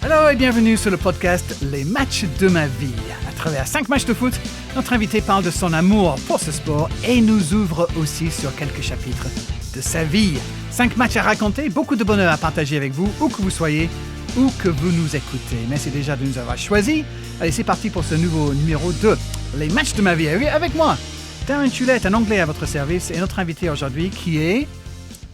Hello et bienvenue sur le podcast Les matchs de ma vie. À travers 5 matchs de foot, notre invité parle de son amour pour ce sport et nous ouvre aussi sur quelques chapitres de sa vie. 5 matchs à raconter, beaucoup de bonheur à partager avec vous, où que vous soyez, où que vous nous écoutez. Merci déjà de nous avoir choisis. Allez, c'est parti pour ce nouveau numéro 2, Les matchs de ma vie. Avec moi, Darren Tulette, un Anglais à votre service, et notre invité aujourd'hui qui est...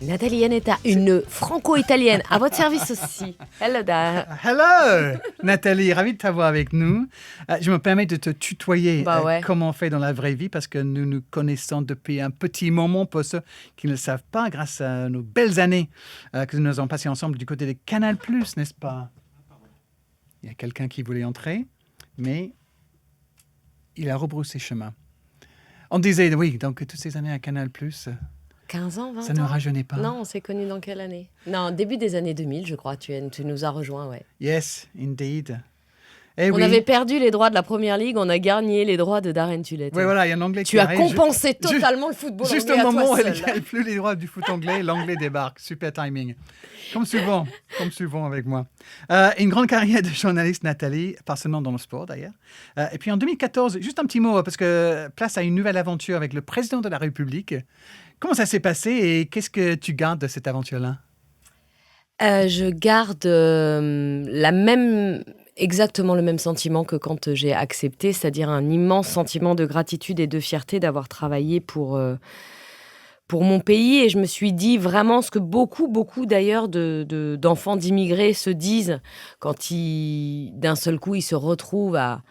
Nathalie Iannetta, une franco-italienne, à votre service aussi. Hello there. Hello Nathalie, ravi de t'avoir avec nous. Je me permets de te tutoyer comme on fait dans la vraie vie parce que nous nous connaissons depuis un petit moment pour ceux qui ne le savent pas grâce à nos belles années que nous avons passées ensemble du côté de Canal+, n'est-ce pas? Il y a quelqu'un qui voulait entrer, mais il a rebroussé chemin. On disait, oui, donc toutes ces années à Canal+, 15 ans, 20 ans. Ça ne rajeunit pas. Non, on s'est connus dans quelle année? Non, début des années 2000, je crois. Tu nous as rejoints, ouais. Yes, indeed. On avait perdu les droits de la Première Ligue, on a gagné les droits de Darren Tulette. Oui, voilà, il y a un Anglais qui arrive. Tu as compensé totalement le football anglais à toi seul. Juste au moment où il n'y a plus les droits du foot anglais, l'anglais débarque. Super timing. Comme souvent avec moi. Une grande carrière de journaliste, Nathalie, pas seulement dans le sport d'ailleurs. Et puis en 2014, juste un petit mot, parce que place à une nouvelle aventure avec le président de la République. Comment ça s'est passé et qu'est-ce que tu gardes de cette aventure-là? Je garde exactement le même sentiment que quand j'ai accepté, c'est-à-dire un immense sentiment de gratitude et de fierté d'avoir travaillé pour mon pays. Et je me suis dit vraiment ce que beaucoup d'ailleurs d'enfants d'immigrés se disent quand d'un seul coup ils se retrouvent à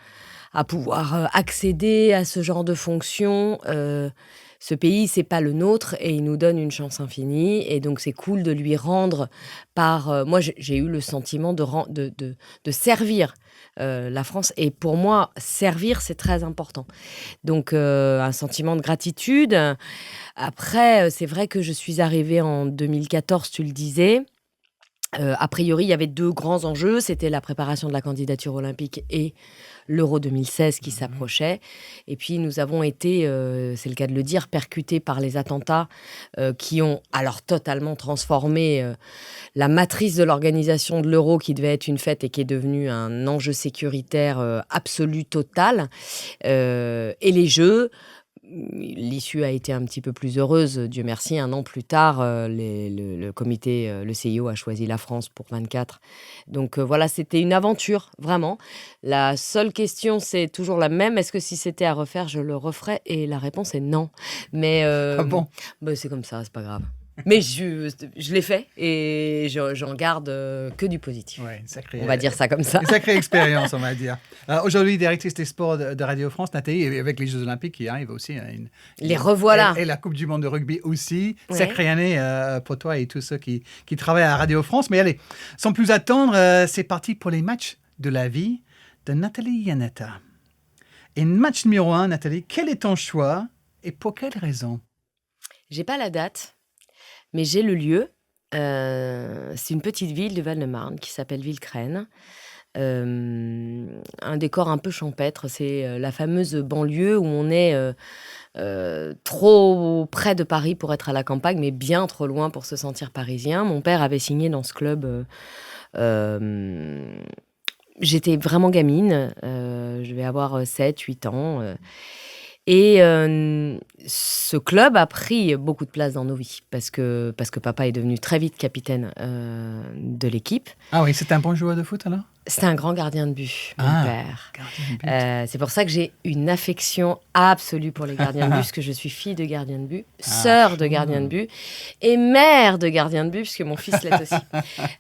pouvoir accéder à ce genre de fonction. Ce pays, c'est pas le nôtre et il nous donne une chance infinie. Et donc, c'est cool de lui rendre moi, j'ai eu le sentiment de servir la France. Et pour moi, servir, c'est très important. Donc, un sentiment de gratitude. Après, c'est vrai que je suis arrivée en 2014, tu le disais. A priori, il y avait 2 grands enjeux. C'était la préparation de la candidature olympique et l'Euro 2016 qui s'approchait. Et puis, nous avons été, c'est le cas de le dire, percutés par les attentats qui ont alors totalement transformé la matrice de l'organisation de l'Euro qui devait être une fête et qui est devenue un enjeu sécuritaire absolu, total. Et les Jeux... L'issue a été un petit peu plus heureuse, Dieu merci. 1 an plus tard, le comité, le CIO a choisi la France pour 24. Donc voilà, c'était une aventure, vraiment. La seule question, c'est toujours la même. Est-ce que si c'était à refaire, je le referais? Et la réponse est non. Mais Ah bon? c'est comme ça, c'est pas grave. Mais je l'ai fait et j'en garde que du positif. Ouais, on va dire ça comme ça. Une sacrée expérience, on va dire. Aujourd'hui, directrice des sports de Radio France, Nathalie, avec les Jeux Olympiques qui arrivent aussi. Les revoilà. Et la Coupe du Monde de rugby aussi. Ouais. Sacrée année pour toi et tous ceux qui travaillent à Radio France. Mais allez, sans plus attendre, c'est parti pour les matchs de la vie de Nathalie Iannetta. Et match numéro 1, Nathalie, quel est ton choix et pour quelle raison? J'ai pas la date. Mais j'ai le lieu. C'est une petite ville du Val-de-Marne qui s'appelle Villecresnes. Un décor un peu champêtre. C'est la fameuse banlieue où on est trop près de Paris pour être à la campagne, mais bien trop loin pour se sentir parisien. Mon père avait signé dans ce club. J'étais vraiment gamine. Je vais avoir 7-8 ans. Et ce club a pris beaucoup de place dans nos vies parce que papa est devenu très vite capitaine de l'équipe. Ah oui, c'est un bon joueur de foot alors? C'était un grand gardien de but, mon père. Gardien de but. C'est pour ça que j'ai une affection absolue pour les gardiens de but, parce que je suis fille de gardien de but, sœur de gardien de but et mère de gardien de but, puisque mon fils l'est aussi.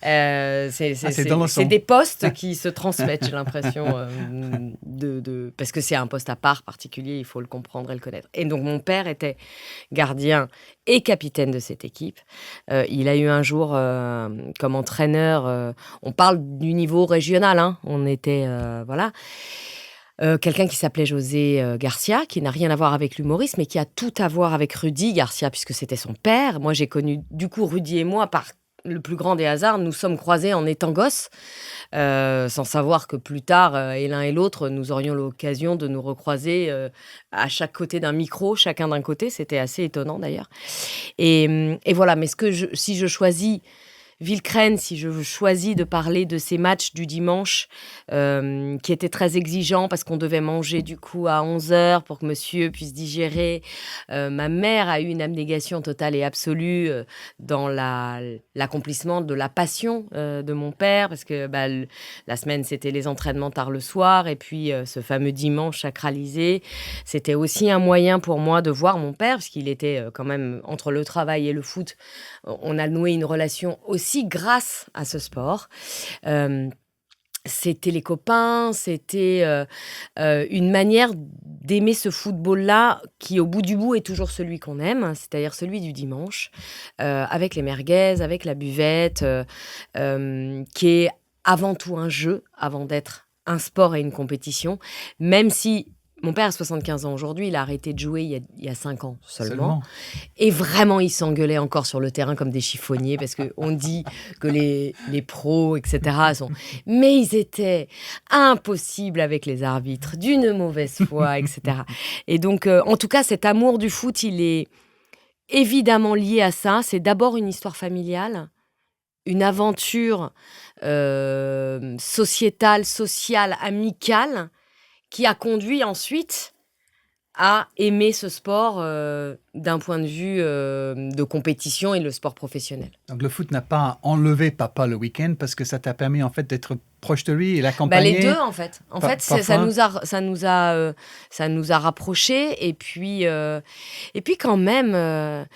C'est des postes qui se transmettent, j'ai l'impression, parce que c'est un poste à part particulier, il faut le comprendre et le connaître. Et donc, mon père était gardien et capitaine de cette équipe. Il a eu un jour, comme entraîneur, on parle du niveau régional, hein, on était, voilà, quelqu'un qui s'appelait José Garcia, qui n'a rien à voir avec l'humoriste, mais qui a tout à voir avec Rudy Garcia, puisque c'était son père. Moi, j'ai connu, du coup, Rudy et moi, par le plus grand des hasards, nous sommes croisés en étant gosses, sans savoir que plus tard, et l'un et l'autre, nous aurions l'occasion de nous recroiser à chaque côté d'un micro, chacun d'un côté. C'était assez étonnant d'ailleurs. Et voilà, mais si je choisis Villecreine, si je choisis de parler de ces matchs du dimanche, qui étaient très exigeants parce qu'on devait manger du coup à 11 heures pour que monsieur puisse digérer. Ma mère a eu une abnégation totale et absolue dans l'accomplissement de la passion de mon père, parce que la semaine, c'était les entraînements tard le soir, et puis ce fameux dimanche sacralisé, c'était aussi un moyen pour moi de voir mon père, parce qu'il était quand même, entre le travail et le foot, on a noué une relation aussi grâce à ce sport. C'était les copains, c'était une manière d'aimer ce football-là qui, au bout du bout, est toujours celui qu'on aime, c'est-à-dire celui du dimanche, avec les merguez, avec la buvette, qui est avant tout un jeu, avant d'être un sport et une compétition, même si mon père a 75 ans aujourd'hui, il a arrêté de jouer il y a 5 ans seulement. Et vraiment, ils s'engueulaient encore sur le terrain comme des chiffonniers, parce qu'on dit que les pros, etc., sont... Mais ils étaient impossibles avec les arbitres, d'une mauvaise foi, etc. Et donc, en tout cas, cet amour du foot, il est évidemment lié à ça. C'est d'abord une histoire familiale, une aventure sociétale, sociale, amicale, qui a conduit ensuite à aimer ce sport d'un point de vue de compétition et le sport professionnel. Donc le foot n'a pas enlevé papa le week-end parce que ça t'a permis en fait d'être proche de lui et l'accompagner. Les deux en fait. En fait, ça nous a rapprochés, et puis quand même,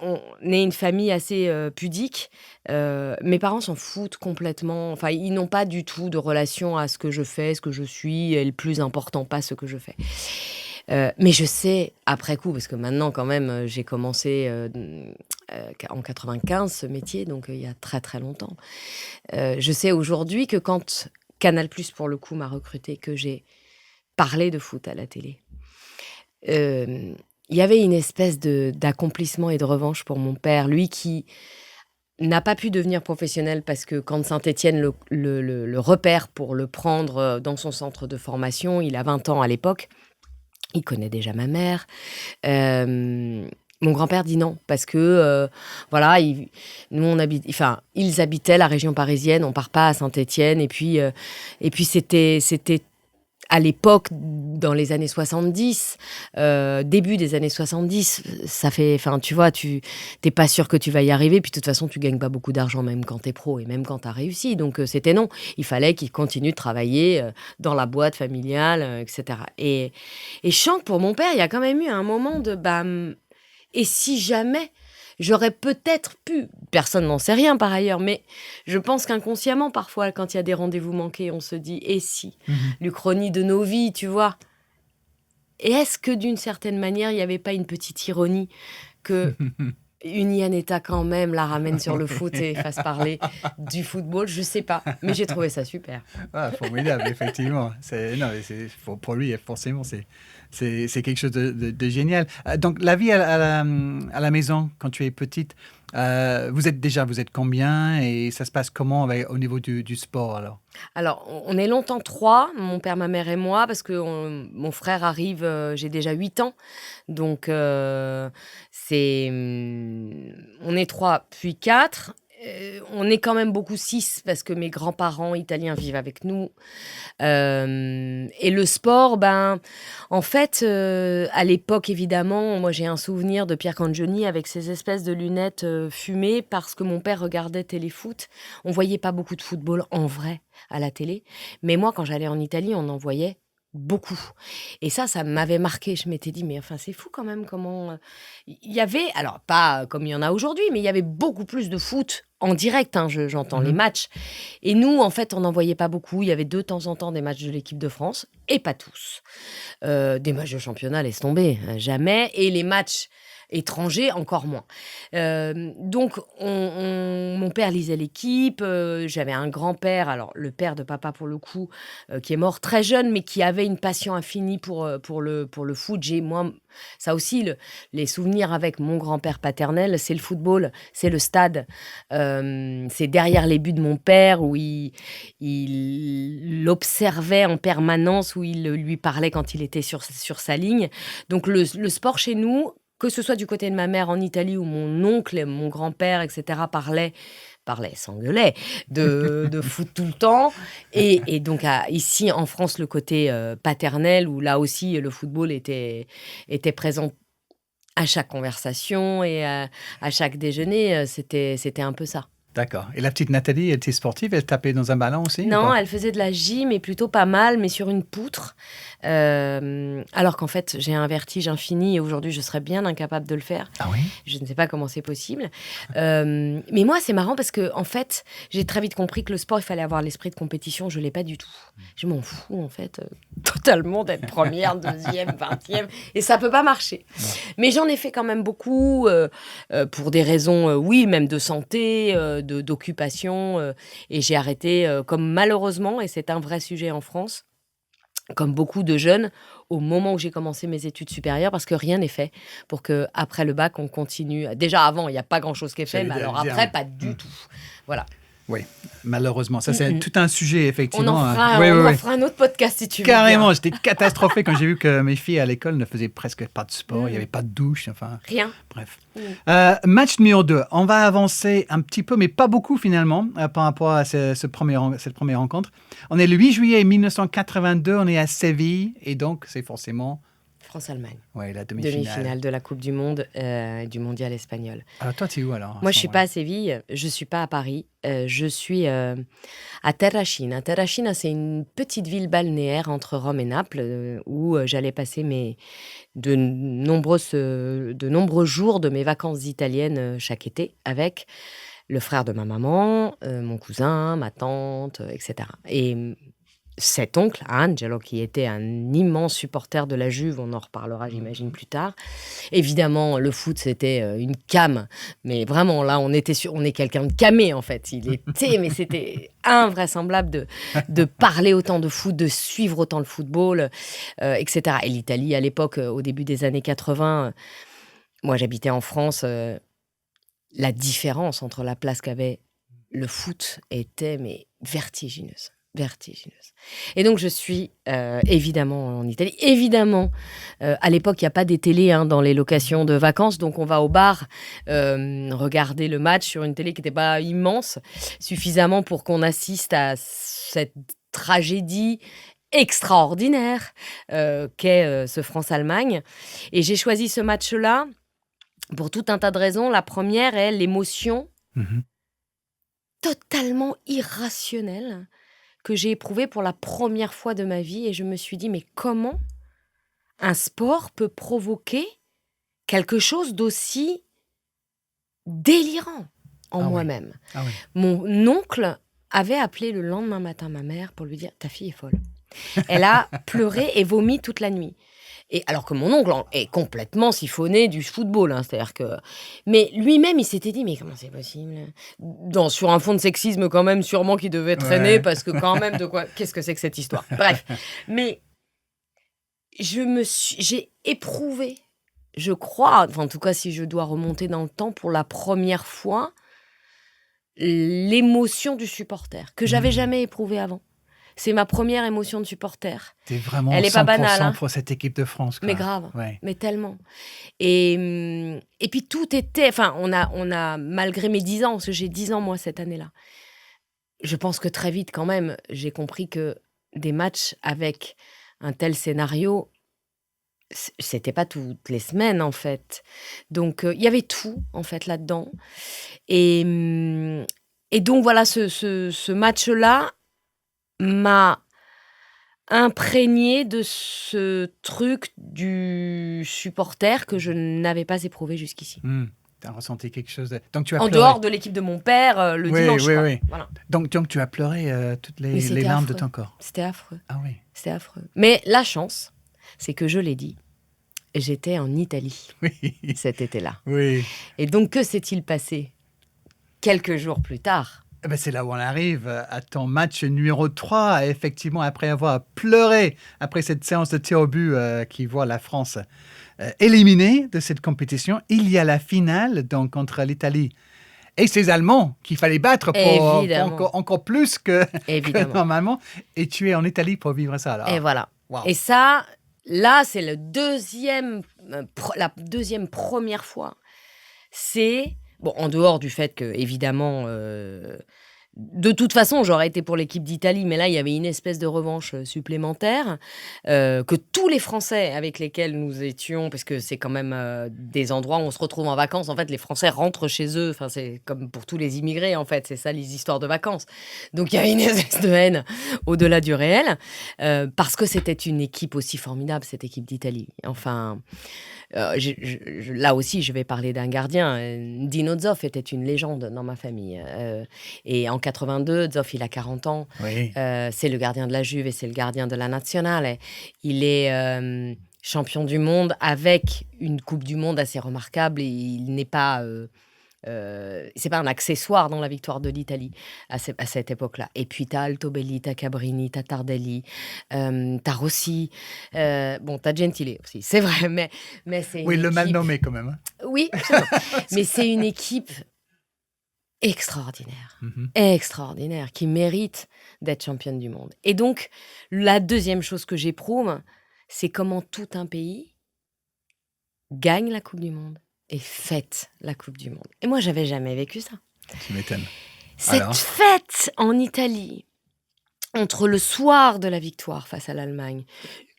on est une famille assez pudique. Mes parents s'en foutent complètement. Enfin, ils n'ont pas du tout de relation à ce que je fais, ce que je suis, et le plus important, pas ce que je fais. Mais je sais, après coup, parce que maintenant, quand même, j'ai commencé en 95 ce métier, donc il y a très très longtemps. Je sais aujourd'hui que quand Canal+, pour le coup, m'a recruté, que j'ai parlé de foot à la télé, il y avait une espèce d'accomplissement et de revanche pour mon père, lui qui n'a pas pu devenir professionnel parce que quand Saint-Étienne le repère pour le prendre dans son centre de formation, il a 20 ans à l'époque. Il connaît déjà ma mère. Mon grand-père dit non, parce que, voilà, ils habitaient la région parisienne, on part pas à Saint-Étienne, et puis c'était à l'époque, dans les années 70, début des années 70, ça fait, enfin, tu vois, t'es pas sûr que tu vas y arriver, puis de toute façon, tu gagnes pas beaucoup d'argent, même quand t'es pro, et même quand t'as réussi, donc c'était non. Il fallait qu'il continue de travailler dans la boîte familiale, etc. Et je sens que pour mon père, il y a quand même eu un moment de, et si jamais... J'aurais peut-être pu, personne n'en sait rien par ailleurs, mais je pense qu'inconsciemment, parfois, quand il y a des rendez-vous manqués, on se dit « et si ?» L'Uchronie de nos vies, tu vois. Et est-ce que d'une certaine manière, il n'y avait pas une petite ironie que Unianeta quand même la ramène sur le foot et fasse parler du football? Je ne sais pas, mais j'ai trouvé ça super. Ah, formidable, effectivement. Pour lui, forcément, c'est quelque chose de génial. Donc, la vie à la maison, quand tu es petite, vous êtes combien et ça se passe comment au niveau du sport alors? Alors, on est longtemps 3, mon père, ma mère et moi, parce que mon frère arrive, j'ai déjà 8 ans. Donc, on est 3, puis 4. On est quand même beaucoup 6 parce que mes grands-parents italiens vivent avec nous. Et le sport, en fait, à l'époque, évidemment, moi j'ai un souvenir de Pierre Cangioni avec ses espèces de lunettes fumées parce que mon père regardait téléfoot. On voyait pas beaucoup de football en vrai à la télé. Mais moi, quand j'allais en Italie, on en voyait beaucoup. Et ça m'avait marqué. Je m'étais dit, mais enfin, c'est fou quand même comment... Il y avait, alors pas comme il y en a aujourd'hui, mais il y avait beaucoup plus de foot en direct, hein, j'entends les matchs. Et nous, en fait, on n'en voyait pas beaucoup. Il y avait de temps en temps des matchs de l'équipe de France, et pas tous. Des matchs de championnat, laisse tomber, jamais. Et les matchs étrangers, encore moins. Donc, mon père lisait l'équipe. J'avais un grand-père, alors le père de papa pour le coup, qui est mort très jeune, mais qui avait une passion infinie pour le foot. Moi, ça aussi, les souvenirs avec mon grand-père paternel, c'est le football, c'est le stade. C'est derrière les buts de mon père où il l'observait en permanence, où il lui parlait quand il était sur sa ligne. Donc le sport chez nous, que ce soit du côté de ma mère en Italie où mon oncle et mon grand-père, etc., parlaient parlait, s'engueulait de foot tout le temps. Et donc, ici, en France, le côté paternel, où là aussi, le football était présent à chaque conversation et à chaque déjeuner, c'était un peu ça. D'accord. Et la petite Nathalie, elle était sportive, elle tapait dans un ballon aussi? Non, elle faisait de la gym, et plutôt pas mal, mais sur une poutre. Alors qu'en fait, j'ai un vertige infini et aujourd'hui, je serais bien incapable de le faire. Ah oui? Je ne sais pas comment c'est possible. Mais moi, c'est marrant parce que, en fait, j'ai très vite compris que le sport, il fallait avoir l'esprit de compétition. Je ne l'ai pas du tout. Je m'en fous, en fait, totalement d'être première, deuxième, 20e. Et ça ne peut pas marcher. Mais j'en ai fait quand même beaucoup pour des raisons, oui, même de santé, d'occupation. Et j'ai arrêté, comme malheureusement, et c'est un vrai sujet en France, comme beaucoup de jeunes, au moment où j'ai commencé mes études supérieures, parce que rien n'est fait pour qu'après le bac, on continue. Déjà, avant, il n'y a pas grand-chose qui est fait, mais alors après, pas du tout. Voilà. Oui, malheureusement. Ça, c'est tout un sujet, effectivement. On en fera un autre podcast, si tu veux. Carrément, j'étais catastrophé quand j'ai vu que mes filles à l'école ne faisaient presque pas de sport, il n'y avait pas de douche, enfin... Rien. Bref. Match numéro 2. On va avancer un petit peu, mais pas beaucoup finalement, par rapport à cette première rencontre. On est le 8 juillet 1982, on est à Séville, et donc c'est forcément... France-Allemagne. Oui, la demi-finale. Demi-finale de la Coupe du Monde, du mondial espagnol. Alors toi, tu es où alors? Moi, je ne suis pas à Séville, je ne suis pas à Paris, je suis à Terracina. Terracina, c'est une petite ville balnéaire entre Rome et Naples, où j'allais passer de nombreux jours de mes vacances italiennes chaque été, avec le frère de ma maman, mon cousin, ma tante, etc. Et cet oncle, Angelo, qui était un immense supporter de la Juve, on en reparlera, j'imagine, plus tard. Évidemment, le foot, c'était une came, mais vraiment, là, on est quelqu'un de camé, en fait. Mais c'était invraisemblable de parler autant de foot, de suivre autant le football, etc. Et l'Italie, à l'époque, au début des années 80, moi, j'habitais en France, la différence entre la place qu'avait le foot était vertigineuse. Et donc, je suis évidemment en Italie. Évidemment, à l'époque, il n'y a pas des télés dans les locations de vacances. Donc, on va au bar regarder le match sur une télé qui n'était pas immense, suffisamment pour qu'on assiste à cette tragédie extraordinaire qu'est ce France-Allemagne. Et j'ai choisi ce match-là pour tout un tas de raisons. La première est l'émotion totalement irrationnelle que j'ai éprouvé pour la première fois de ma vie, et je me suis dit, mais comment un sport peut provoquer quelque chose d'aussi délirant en moi-même. Ah oui. Mon oncle avait appelé le lendemain matin ma mère pour lui dire, ta fille est folle. Elle a pleuré et vomi toute la nuit. Et alors que mon oncle est complètement siphonné du football, c'est-à-dire que... Mais lui-même, il s'était dit, mais comment c'est possible? Sur un fond de sexisme quand même, sûrement qu'il devait traîner, parce que quand même, qu'est-ce que c'est que cette histoire? Bref, mais j'ai éprouvé, je crois, en tout cas si je dois remonter dans le temps, pour la première fois, l'émotion du supporter, que j'avais jamais éprouvée avant. C'est ma première émotion de supporter. T'es vraiment Elle est 100% pas banale, pour cette équipe de France, quoi. Mais grave, mais tellement. Et puis tout était... Enfin, on a, malgré mes 10 ans, parce que j'ai 10 ans moi cette année-là, je pense que très vite quand même, j'ai compris que des matchs avec un tel scénario, c'était pas toutes les semaines en fait. Donc il y avait tout en fait là-dedans. Et donc voilà, ce match-là m'a imprégné de ce truc du supporter que je n'avais pas éprouvé jusqu'ici. Tu as ressenti quelque chose Donc tu as en pleuré. Dehors de l'équipe de mon père, le dimanche. Oui. Voilà. Donc tu as pleuré toutes les larmes de ton corps. C'était affreux. Ah oui. C'était affreux. Mais la chance, c'est que je l'ai dit, j'étais en Italie cet été-là. Oui. Et donc, que s'est-il passé quelques jours plus tard? C'est là où on arrive à ton match numéro 3, effectivement, après avoir pleuré après cette séance de tir au but qui voit la France éliminée de cette compétition. Il y a la finale donc entre l'Italie et ses Allemands qu'il fallait battre pour encore plus que normalement. Et tu es en Italie pour vivre ça. Alors. Et voilà. Wow. Et ça, là, c'est la deuxième première fois. C'est Bon, en dehors du fait que, évidemment, de toute façon, j'aurais été pour l'équipe d'Italie, mais là, il y avait une espèce de revanche supplémentaire que tous les Français avec lesquels nous étions, parce que c'est quand même des endroits où on se retrouve en vacances. En fait, les Français rentrent chez eux. Enfin, c'est comme pour tous les immigrés, en fait. C'est ça, les histoires de vacances. Donc, il y a une espèce de haine au-delà du réel, parce que c'était une équipe aussi formidable, cette équipe d'Italie. Enfin, là aussi, je vais parler d'un gardien. Dino Zoff était une légende dans ma famille. Et en 82, Zoff, il a 40 ans. Oui. C'est le gardien de la Juve et c'est le gardien de la Nazionale. Il est champion du monde avec une Coupe du Monde assez remarquable. Et il n'est pas... c'est pas un accessoire dans la victoire de l'Italie à cette époque-là. Et puis t'as Altobelli, t'as Cabrini, t'as Tardelli, t'as Rossi, t'as Gentile aussi, c'est vrai, mais c'est une Oui, le mal équipe... nommé quand même. Hein. Oui, absolument. Mais c'est une équipe extraordinaire, extraordinaire, qui mérite d'être championne du monde. Et donc, la deuxième chose que j'éprouve, c'est comment tout un pays gagne la Coupe du Monde et fête la Coupe du Monde. Et moi, j'avais jamais vécu ça. Tu m'étonnes. Cette fête en Italie, entre le soir de la victoire face à l'Allemagne,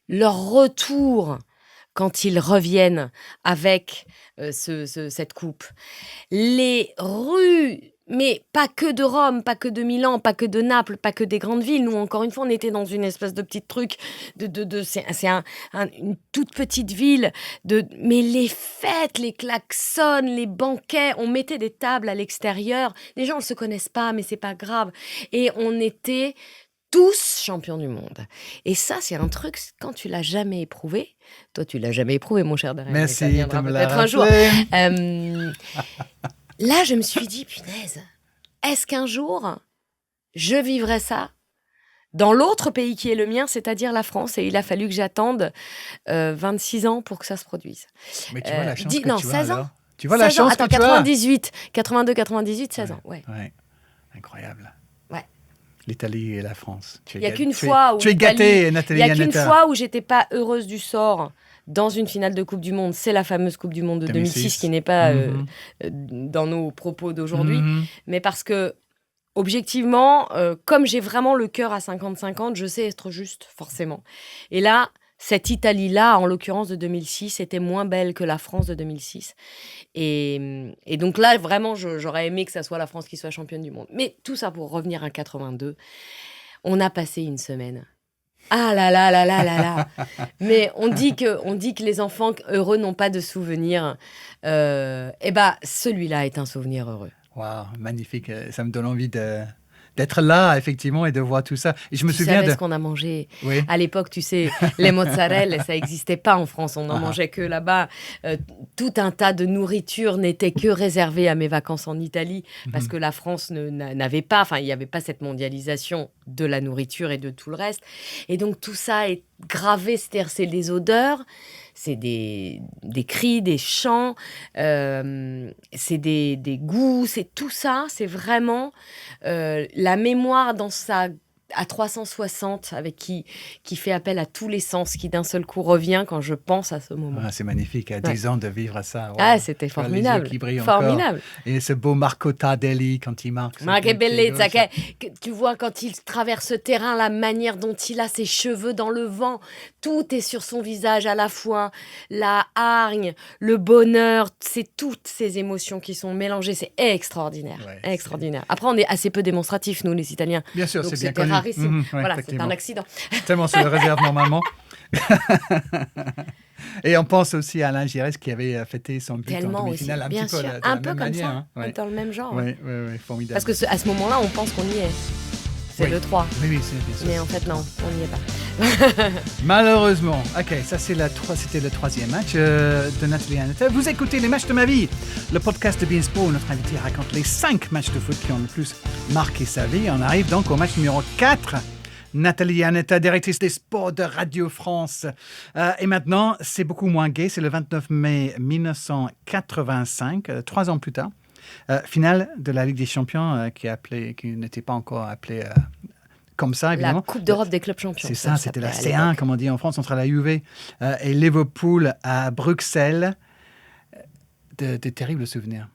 leur retour quand ils reviennent avec cette coupe, les rues, mais pas que de Rome, pas que de Milan, pas que de Naples, pas que des grandes villes. Nous, encore une fois, on était dans une espèce de petit truc, c'est une toute petite ville. Mais les fêtes, les klaxons, les banquets, on mettait des tables à l'extérieur. Les gens ne se connaissent pas, mais c'est pas grave. Et on était tous champions du monde. Et ça, c'est un truc, quand tu l'as jamais éprouvé, toi, tu l'as jamais éprouvé, mon cher Darren. Merci, ça viendra peut-être un jour. Là, je me suis dit, punaise, est-ce qu'un jour, je vivrai ça dans l'autre pays qui est le mien, c'est-à-dire la France, et il a fallu que j'attende 26 ans pour que ça se produise. Mais tu vois la chance que non, tu 16 as, ans. alors. Tu vois la chance Attends, que tu as. 98, 82, 98, 16 ans, ouais. Incroyable. Ouais. L'Italie et la France. Il n'y a qu'une fois où tu es gâtée, Nathalie Iannetta. Il n'y a qu'une fois où j'étais pas heureuse du sort dans une finale de Coupe du Monde. C'est la fameuse Coupe du Monde de 2006 qui n'est pas dans nos propos d'aujourd'hui. Mais parce que, objectivement, comme j'ai vraiment le cœur à 50-50, je sais être juste, forcément. Et là, cette Italie-là, en l'occurrence de 2006, était moins belle que la France de 2006. Et donc là, vraiment, j'aurais aimé que ça soit la France qui soit championne du monde. Mais tout ça pour revenir à 82, on a passé une semaine. Ah là là là là là là. Mais on dit que les enfants heureux n'ont pas de souvenirs. Celui-là est un souvenir heureux. Waouh, magnifique. Ça me donne envie d'être là, effectivement, et de voir tout ça. Et je me souviens de ce qu'on a mangé. Oui. À l'époque, tu sais, les mozzarella, ça n'existait pas en France. On n'en mangeait que là-bas. Tout un tas de nourriture n'était que réservé à mes vacances en Italie parce que la France n'avait pas, il n'y avait pas cette mondialisation de la nourriture et de tout le reste. Et donc, tout ça est gravé, c'est-à-dire c'est des odeurs, c'est des cris, des chants, c'est des goûts, c'est tout ça, c'est vraiment la mémoire dans sa à 360 avec qui fait appel à tous les sens, qui d'un seul coup revient quand je pense à ce moment. C'est magnifique, à 10 ans de vivre ça. Wow. C'était formidable. Formidable. Et ce beau Marco Tardelli quand il marque. Ma che bellezza, tu vois quand il traverse ce terrain, la manière dont il a ses cheveux dans le vent, tout est sur son visage à la fois, la hargne, le bonheur, c'est toutes ces émotions qui sont mélangées, c'est extraordinaire, extraordinaire. Après, on est assez peu démonstratifs, nous les Italiens. Bien sûr, donc c'est bien connu. Voilà, c'est un accident. Tellement sur le réserve normalement. Et on pense aussi à Alain Giresse qui avait fêté son but en demi-finale un petit peu de la même manière. Dans le même genre. Oui, formidable. Parce qu'à ce moment-là, on pense qu'on y est. C'est le 3. Oui, c'est mais en fait, non, on n'y est pas. Malheureusement. Ok, ça c'était le troisième match de Nathalie Iannetta. Vous écoutez Les Matchs de ma vie, le podcast de beIN Sport où notre invité raconte les 5 matchs de foot qui ont le plus marqué sa vie. On arrive donc au match numéro 4. Nathalie Iannetta, directrice des sports de Radio France. Et maintenant, c'est beaucoup moins gai. C'est le 29 mai 1985, 3 ans plus tard. Finale de la Ligue des Champions qui n'était pas encore appelée comme ça, évidemment. La Coupe d'Europe des clubs champions. C'est ça, c'était la C1, comme on dit en France, entre la Juve et Liverpool à Bruxelles. De terribles souvenirs.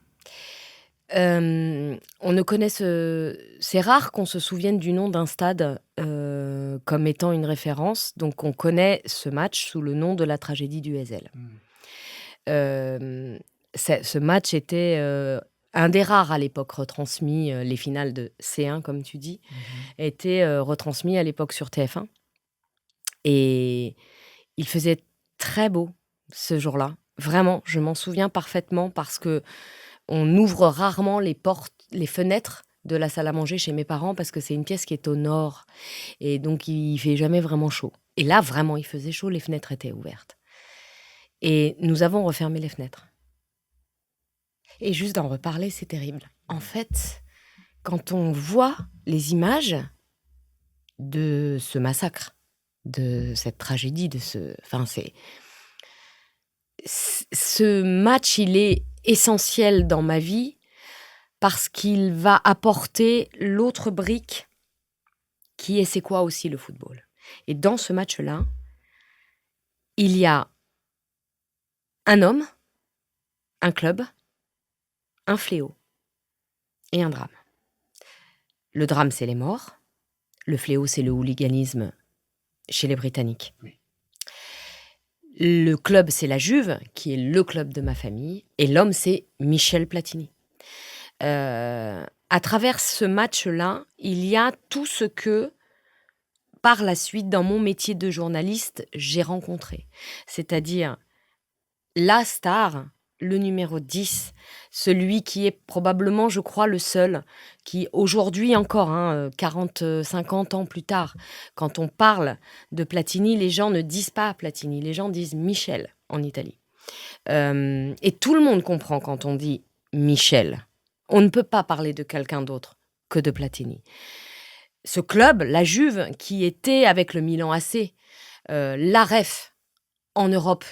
On ne connaît c'est rare qu'on se souvienne du nom d'un stade, comme étant une référence, donc on connaît ce match sous le nom de la tragédie du Heysel. Mmh. Ce match était, un des rares à l'époque retransmis, les finales de C1 comme tu dis, Mmh. étaient, retransmis à l'époque sur TF1 et il faisait très beau ce jour-là. Vraiment, je m'en souviens parfaitement parce que on ouvre rarement les fenêtres de la salle à manger chez mes parents parce que c'est une pièce qui est au nord et donc il fait jamais vraiment chaud. Et là, vraiment, il faisait chaud, les fenêtres étaient ouvertes. Et nous avons refermé les fenêtres. Et juste d'en reparler, c'est terrible. En fait, quand on voit les images de ce massacre, de cette tragédie, ce match, il est essentiel dans ma vie parce qu'il va apporter l'autre brique qui est c'est quoi aussi le football. Et dans ce match-là, il y a un homme, un club, un fléau et un drame. Le drame, c'est les morts. Le fléau, c'est le hooliganisme chez les Britanniques. Oui. Le club, c'est la Juve, qui est le club de ma famille. Et l'homme, c'est Michel Platini. À travers ce match-là, il y a tout ce que, par la suite, dans mon métier de journaliste, j'ai rencontré. C'est-à-dire la star, le numéro 10, celui qui est probablement, je crois, le seul, qui aujourd'hui encore, 40, 50 ans plus tard, quand on parle de Platini, les gens ne disent pas Platini, les gens disent Michel en Italie. Et tout le monde comprend quand on dit Michel. On ne peut pas parler de quelqu'un d'autre que de Platini. Ce club, la Juve, qui était avec le Milan AC, la ref en Europe,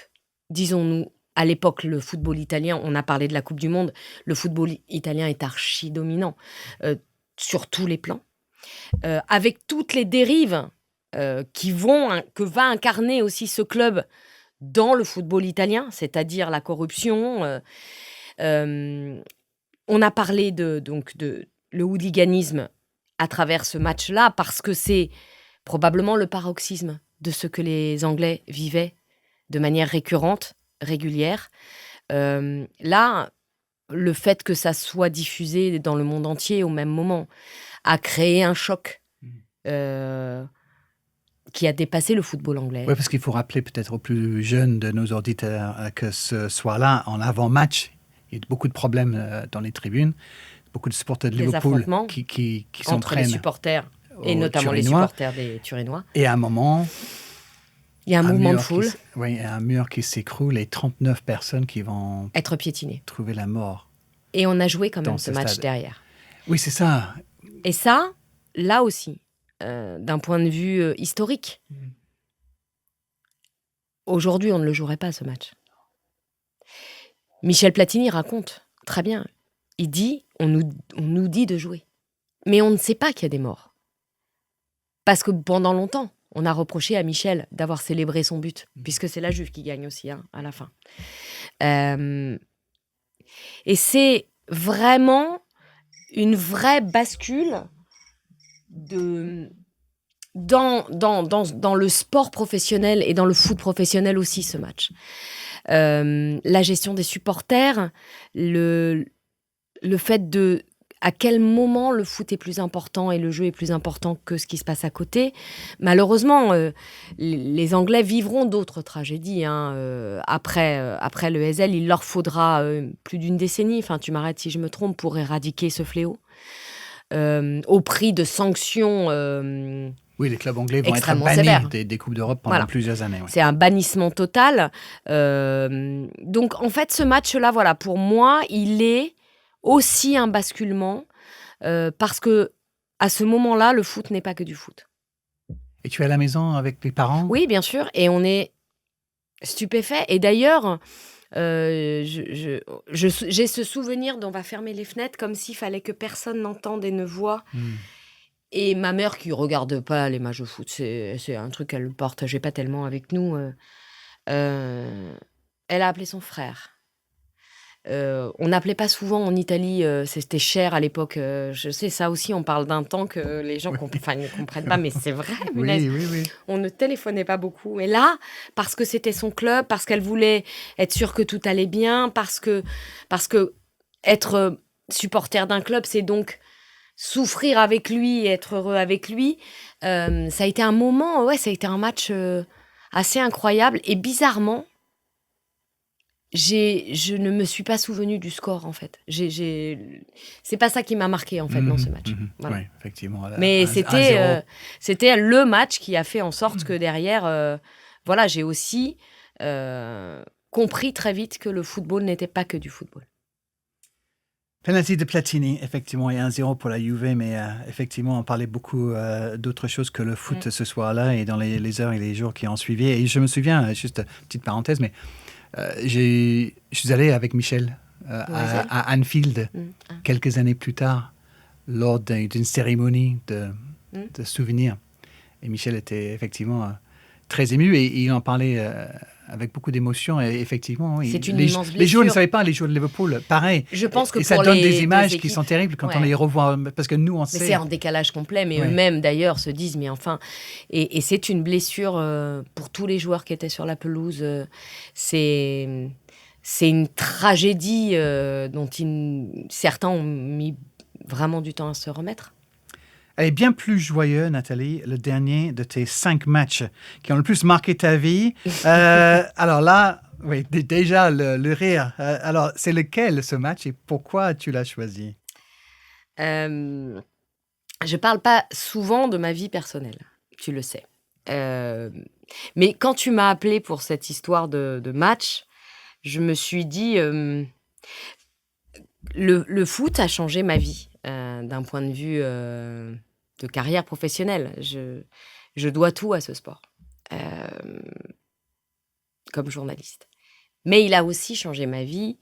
disons-nous, à l'époque, le football italien, on a parlé de la Coupe du Monde, le football italien est archi dominant sur tous les plans, avec toutes les dérives que va incarner aussi ce club dans le football italien, c'est-à-dire la corruption. On a parlé de le hooliganisme à travers ce match-là parce que c'est probablement le paroxysme de ce que les Anglais vivaient de manière récurrente, régulière. Là, le fait que ça soit diffusé dans le monde entier au même moment a créé un choc qui a dépassé le football anglais. Oui, parce qu'il faut rappeler peut-être aux plus jeunes de nos auditeurs que ce soir-là, en avant-match, il y a eu beaucoup de problèmes dans les tribunes, beaucoup de supporters de Liverpool qui s'entraînent entre les supporters et notamment les supporters des Turinois. Et à un moment, il y a un mouvement de foule. Un mur qui s'écroule et 39 personnes qui vont être piétinées, trouver la mort. Et on a joué quand même ce match derrière. Oui, c'est ça. Et ça, là aussi, d'un point de vue historique, aujourd'hui, on ne le jouerait pas, ce match. Michel Platini raconte très bien. Il dit, on nous dit de jouer. Mais on ne sait pas qu'il y a des morts. Parce que pendant longtemps, on a reproché à Michel d'avoir célébré son but, puisque c'est la Juve qui gagne aussi à la fin. Et c'est vraiment une vraie bascule dans le sport professionnel et dans le foot professionnel aussi, ce match. La gestion des supporters, le fait de à quel moment le foot est plus important et le jeu est plus important que ce qui se passe à côté. Malheureusement, les Anglais vivront d'autres tragédies. Après le Heysel, il leur faudra plus d'une décennie, enfin tu m'arrêtes si je me trompe, pour éradiquer ce fléau. Au prix de sanctions oui, les clubs anglais vont être bannis des Coupes d'Europe pendant plusieurs années. Ouais. C'est un bannissement total. Donc, en fait, ce match-là, pour moi, il est aussi un basculement parce que à ce moment-là, le foot n'est pas que du foot. Et tu es à la maison avec les parents ? Oui, bien sûr. Et on est stupéfaits. Et d'ailleurs, j'ai ce souvenir d'on va fermer les fenêtres comme s'il fallait que personne n'entende et ne voie. Et ma mère, qui regarde pas les matchs de foot, c'est un truc qu'elle ne partageait pas tellement avec nous, elle a appelé son frère. On n'appelait pas souvent en Italie, c'était cher à l'époque. Je sais, ça aussi, on parle d'un temps que les gens ne comprennent pas, mais c'est vrai, punaise. Oui. On ne téléphonait pas beaucoup. Et là, parce que c'était son club, parce qu'elle voulait être sûre que tout allait bien, parce que être supporter d'un club, c'est donc souffrir avec lui et être heureux avec lui. Ça a été un moment, ça a été un match assez incroyable. Et bizarrement, je ne me suis pas souvenue du score, en fait. C'est pas ça qui m'a marqué, en fait, dans ce match. Voilà. Oui, effectivement. Mais c'était le match qui a fait en sorte que derrière, j'ai aussi compris très vite que le football n'était pas que du football. Penalty de Platini, effectivement, et 1-0 pour la Juve, mais effectivement, on parlait beaucoup d'autres choses que le foot ce soir-là et dans les heures et les jours qui ont suivi. Et je me souviens, juste petite parenthèse, mais je suis allé avec Michel à Anfield quelques années plus tard, lors d'une cérémonie de souvenirs. Et Michel était effectivement très ému et il en parlait avec beaucoup d'émotion. Et effectivement, c'est une les immense blessure. Les joueurs ne savaient pas, les joueurs de Liverpool, pareil. Je pense que et ça donne des images qui sont terribles quand on les revoit, parce que nous, on sait. Mais c'est en décalage complet, mais eux-mêmes, d'ailleurs, se disent, mais enfin... Et c'est une blessure pour tous les joueurs qui étaient sur la pelouse. C'est une tragédie dont certains ont mis vraiment du temps à se remettre. Elle est bien plus joyeux, Nathalie, le dernier de tes 5 matchs qui ont le plus marqué ta vie. Alors là, oui, déjà le rire. Alors, c'est lequel ce match et pourquoi tu l'as choisi? Je parle pas souvent de ma vie personnelle, tu le sais. Mais quand tu m'as appelé pour cette histoire de match, je me suis dit... Le foot a changé ma vie d'un point de vue de carrière professionnelle. Je dois tout à ce sport comme journaliste. Mais il a aussi changé ma vie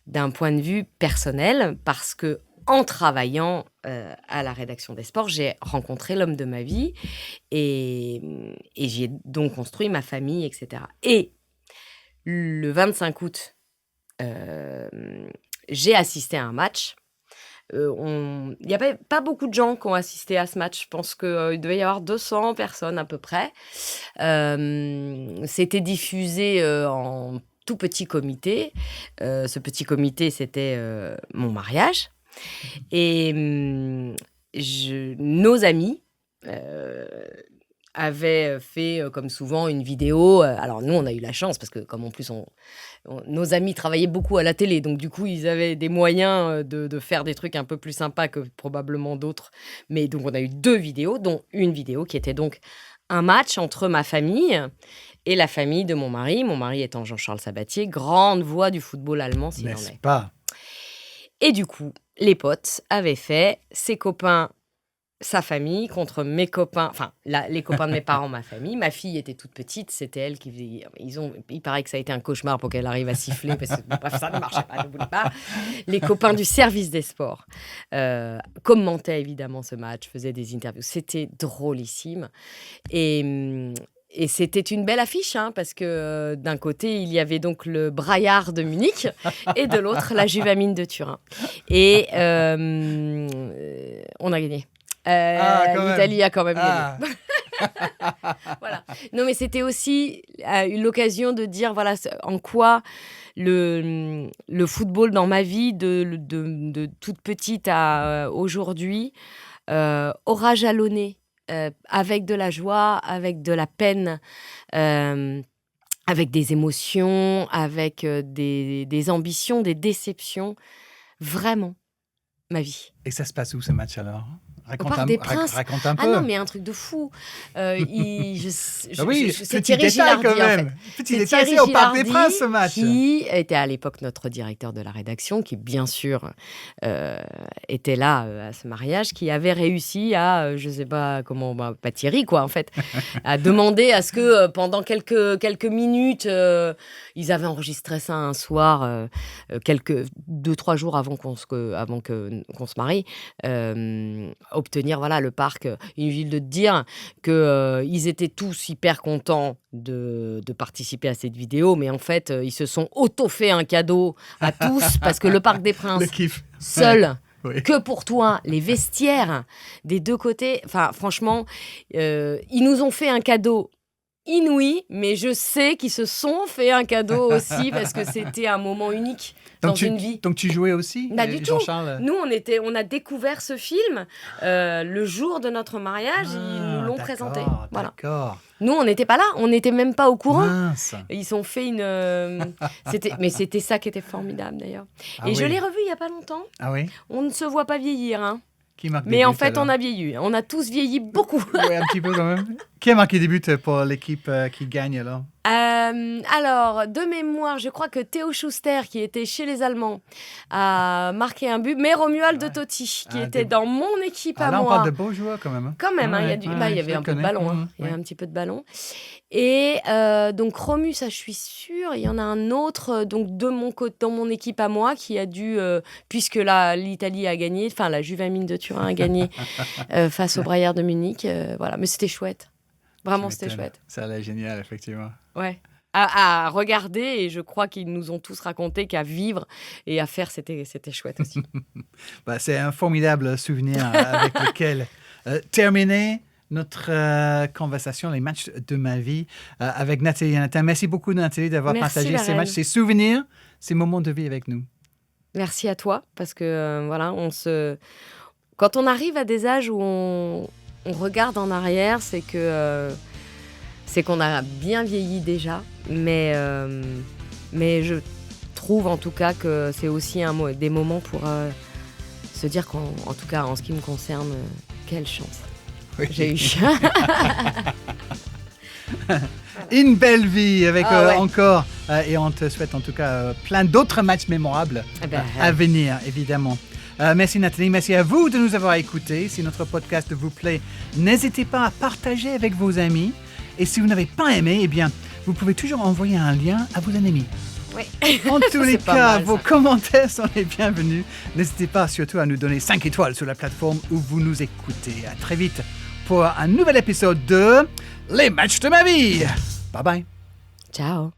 d'un point de vue personnel parce que en travaillant à la rédaction des sports, j'ai rencontré l'homme de ma vie et j'y ai donc construit ma famille, etc. Et le 25 août, j'ai assisté à un match. Il n'y avait pas beaucoup de gens qui ont assisté à ce match. Je pense qu'il devait y avoir 200 personnes à peu près. C'était diffusé en tout petit comité. Ce petit comité, c'était mon mariage. Et nos amis avaient fait, comme souvent, une vidéo. Alors nous, on a eu la chance parce que comme en plus, nos amis travaillaient beaucoup à la télé, donc du coup, ils avaient des moyens de faire des trucs un peu plus sympas que probablement d'autres. Mais donc, on a eu 2 vidéos, dont une vidéo qui était donc un match entre ma famille et la famille de mon mari étant Jean-Charles Sabatier, grande voix du football allemand, s'il en est. N'est-ce pas? Et du coup, les potes avaient fait ses copains, sa famille contre mes copains, enfin les copains de mes parents, ma famille. Ma fille était toute petite, c'était elle qui faisait... Il paraît que ça a été un cauchemar pour qu'elle arrive à siffler, parce que ça ne marchait pas, ne voulait pas. Les copains du service des sports commentaient évidemment ce match, faisaient des interviews. C'était drôlissime. Et c'était une belle affiche, parce que d'un côté, il y avait donc le Braillard de Munich et de l'autre, la Juvamine de Turin. Et on a gagné. L'Italie a quand même gagné. Voilà. Non, mais c'était aussi l'occasion de dire voilà en quoi le football dans ma vie de toute petite à aujourd'hui aura jalonné avec de la joie, avec de la peine, avec des émotions, avec des ambitions, des déceptions. Vraiment, ma vie. Et ça se passe où ce match alors? Au Parc des Princes. Raconte un peu. Ah non, mais un truc de fou. C'est petit Thierry détail Gilardi, quand même. en fait. Petit détail, c'est au Parc des Princes ce match. Qui était à l'époque notre directeur de la rédaction, qui bien sûr était là à ce mariage, qui avait réussi à, je sais pas comment, pas Thierry quoi en fait, à demander à ce que pendant quelques minutes, ils avaient enregistré ça un soir, 2-3 jours avant qu'on se marie. obtenir le parc. Inutile de te dire qu'ils étaient tous hyper contents de participer à cette vidéo, mais en fait, ils se sont auto-fait un cadeau à tous parce que le Parc des Princes, Le kiff. seul, Oui. que pour toi, les vestiaires des deux côtés, franchement, ils nous ont fait un cadeau inouï, mais je sais qu'ils se sont fait un cadeau aussi parce que c'était un moment unique dans une vie. Donc tu jouais aussi, Du tout. Jean-Charles? Nous, on a découvert ce film le jour de notre mariage. Ils nous l'ont présenté. Voilà. D'accord. Nous, on n'était pas là. On n'était même pas au courant. Mince. Ils ont fait une... c'était ça qui était formidable, d'ailleurs. Ah Et je oui. l'ai revu il n'y a pas longtemps. Ah oui? On ne se voit pas vieillir, hein. Qui marque des Mais en buts, fait, alors? on a vieilli. On a tous vieilli beaucoup. Oui, un petit peu quand même. Qui a marqué des buts pour l'équipe qui gagne alors? Alors, de mémoire, je crois que Théo Schuster, qui était chez les Allemands, a marqué un but, mais Romuald de Totti, qui était dans mon équipe à là, on moi. parle de beaux joueurs quand même. Hein. Quand même, il y avait un peu de ballon. Hein. Il y avait un petit peu de ballon. Et donc, Romu, ça, je suis sûre. Il y en a un autre donc de mon côté, dans mon équipe à moi, qui a dû, puisque l'Italie a gagné, enfin, la Juventus de Turin a gagné face au Bayern de Munich. Voilà, mais c'était chouette. Vraiment, c'était chouette. Ça a l'air génial, effectivement. Ouais. À regarder, et je crois qu'ils nous ont tous raconté qu'à vivre et à faire, c'était chouette aussi. C'est un formidable souvenir avec lequel terminer notre conversation, les matchs de ma vie, avec Nathalie et Nathan. Merci beaucoup, Nathalie, d'avoir partagé ces matchs, ces souvenirs, ces moments de vie avec nous. Merci à toi, parce que quand on arrive à des âges où on regarde en arrière, c'est qu'on a bien vieilli déjà, mais je trouve en tout cas que c'est aussi des moments pour se dire qu'en tout cas en ce qui me concerne, quelle chance j'ai eu. Une belle vie avec encore, et on te souhaite en tout cas plein d'autres matchs mémorables à venir, évidemment. Merci Nathalie, merci à vous de nous avoir écoutés. Si notre podcast vous plaît, n'hésitez pas à partager avec vos amis. Et si vous n'avez pas aimé, eh bien, vous pouvez toujours envoyer un lien à vos ennemis. Oui. En tous les cas, vos commentaires sont les bienvenus. N'hésitez pas surtout à nous donner 5 étoiles sur la plateforme où vous nous écoutez. À très vite pour un nouvel épisode de Les matchs de ma vie. Bye bye. Ciao.